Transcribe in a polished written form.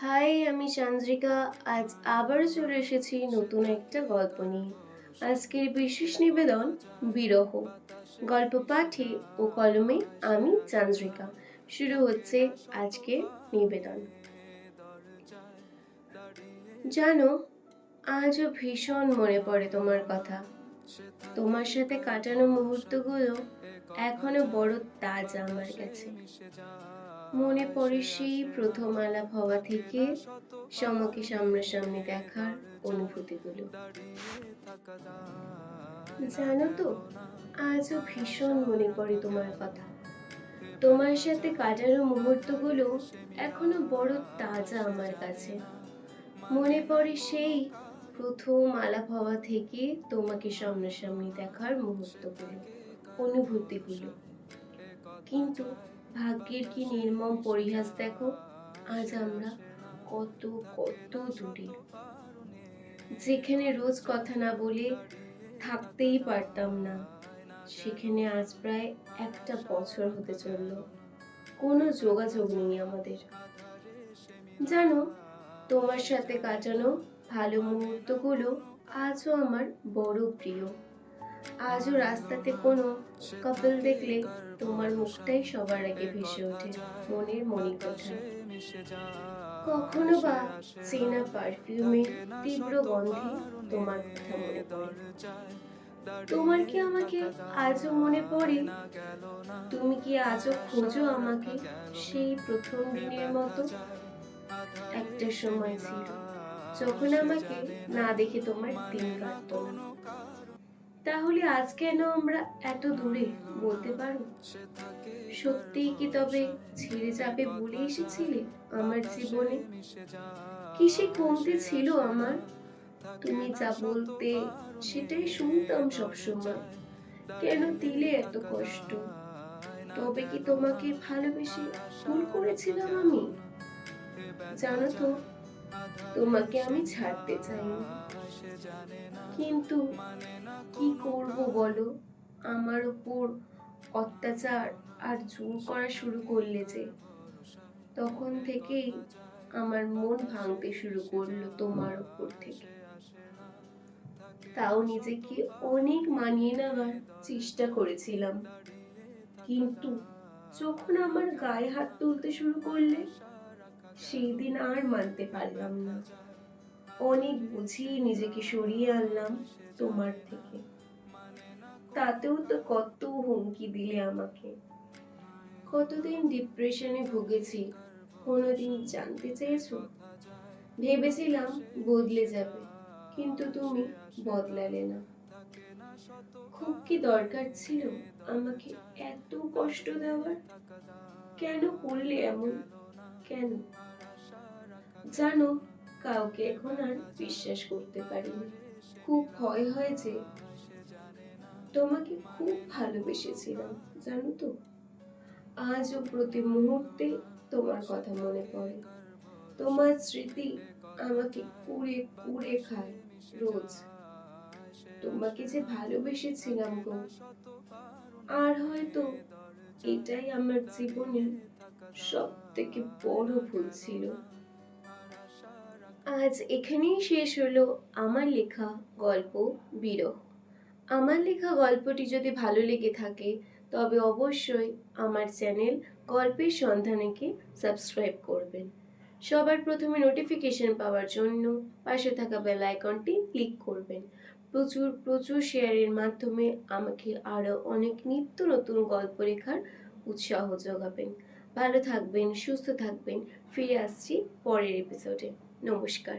High, আমি চন্দ্রিকা। আজ আবারও চলে এসেছি নতুন একটা গল্প নিয়ে। আজকের বিশেষ নিবেদন বিরহ। গল্প পাঠে ও কলমে আমি চন্দ্রিকা। শুরু হচ্ছে আজকের নিবেদন। জানো, আজও ভীষণ মনে পড়ে তোমার কথা। তোমার সাথে কাটানো মুহূর্তগুলো এখনো বড় তাজা আমার কাছে। মনে পড়ে সেই প্রথম আলাপ হওয়া থেকে সমকে সামনাসামনি দেখার অনুভূতিগুলো। জানো তো, আজও ভীষণ মনে পড়ে তোমার কথা। তোমার সাথে কাটানো মুহূর্তগুলো এখনো বড় তাজা আমার কাছে। মনে পড়ে সেই প্রথম আলাপ হওয়া থেকে তোমাকে সামনাসামনি দেখার মুহূর্তগুলো, অনুভূতিগুলো। কিন্তু ভাগ্যের কি নির্মম পরিহাস দেখো, আজ আমরা কত কত দূরে। যেখানে রোজ কথা না বলে থাকতেই পারতাম না, সেখানে আজ প্রায় একটা বছর হতে চললো, কোনো যোগাযোগ নেই আমাদের। জানো, তোমার সাথে কাটানো ভালো মুহূর্তগুলো আজও আমার বড় প্রিয়। আজও রাস্তাতে কোনো কাপল দেখলে তোমার মুখটাই সবার আগে ভেসে ওঠে মনের মণিকোঠায়। কখনো বা চেনা পারফিউমের তীব্র গন্ধে তোমার কথা মনে পড়ে। তোমার কি আমাকে আজও মনে পড়ে? তুমি কি আজও খোঁজো আমাকে সেই প্রথম দিনের মতো? একটা সময় ছিল যখন আমাকে না দেখে তোমার দিন কাটতো না। তাহলে আজ কেন আমরা এত দূরে, বলতে পারো? সত্যিই কি তবে ছেড়ে যাবে বলে এসেছিলে আমার জীবনে? কিসে কমতি ছিল আমার? তুমি যা বলতে সেটাই শুনতাম সবসময়। কেন দিলে এত কষ্ট? তবে কি তোমাকে ভালোবেসে ভুল করেছিলাম আমি? জানো তো, তোমাকে আমি ছাড়তে চাইনি, কিন্তু কি করব বলো? আমার উপর অত্যাচার আর জোর করা শুরু করলে যে, তখন থেকেই আমার মন ভাঙতে শুরু করলো তোমার উপর থেকে। তাও নিজেকে অনেক মানিয়ে নেওয়ার চেষ্টা করেছিলাম, কিন্তু যখন আমার গায়ে হাত তুলতে শুরু করলে, সেই দিন আর মানতে পারলাম না। অনেক বুঝিয়ে নিজেকে সরিয়ে আনলাম তোমার থেকে। তাতেও তো কত হুমকি দিলে আমাকে। কতদিন ডিপ্রেশনে ভুগেছি, কোনোদিন জানতে চেয়েছো? ভেবেছিলাম বদলে যাবে, কিন্তু তুমি বদলালে না। খুব কি দরকার ছিল আমাকে এত কষ্ট দেওয়ার? কেন করলে এমন? কেন? জানো, কাউকে এখন আর বিশ্বাস করতে পারি না। খুব ভয় হয় যে। তোমাকে খুব ভালোবেসেছিলাম, জানো তো। আজও প্রতি মুহূর্তে তোমার কথা মনে পড়ে। তোমার স্মৃতি আমাকে কুড়ে কুড়ে খায় রোজ। তোমাকে যে ভালোবেসেছিলাম গো। আর হয়তো এটাই আমার জীবনের সব থেকে বড় ভুল ছিল। আজ এখানেই শেষ হলো আমার লেখা গল্প বিরহ। আমার লেখা গল্পটি যদি ভালো লেগে থাকে, তবে অবশ্যই আমার চ্যানেল গল্পের সন্ধানেকে সাবস্ক্রাইব করবেন। সবার প্রথমে নোটিফিকেশন পাওয়ার জন্য পাশে থাকা বেল আইকনটি ক্লিক করবেন। প্রচুর প্রচুর শেয়ারের মাধ্যমে আমাকে আরো অনেক নিত্য নতুন গল্প লেখার উৎসাহ যোগাবেন। ভালো থাকবেন, সুস্থ থাকবেন। ফিরে আসছি পরের এপিসোডে। নমস্কার।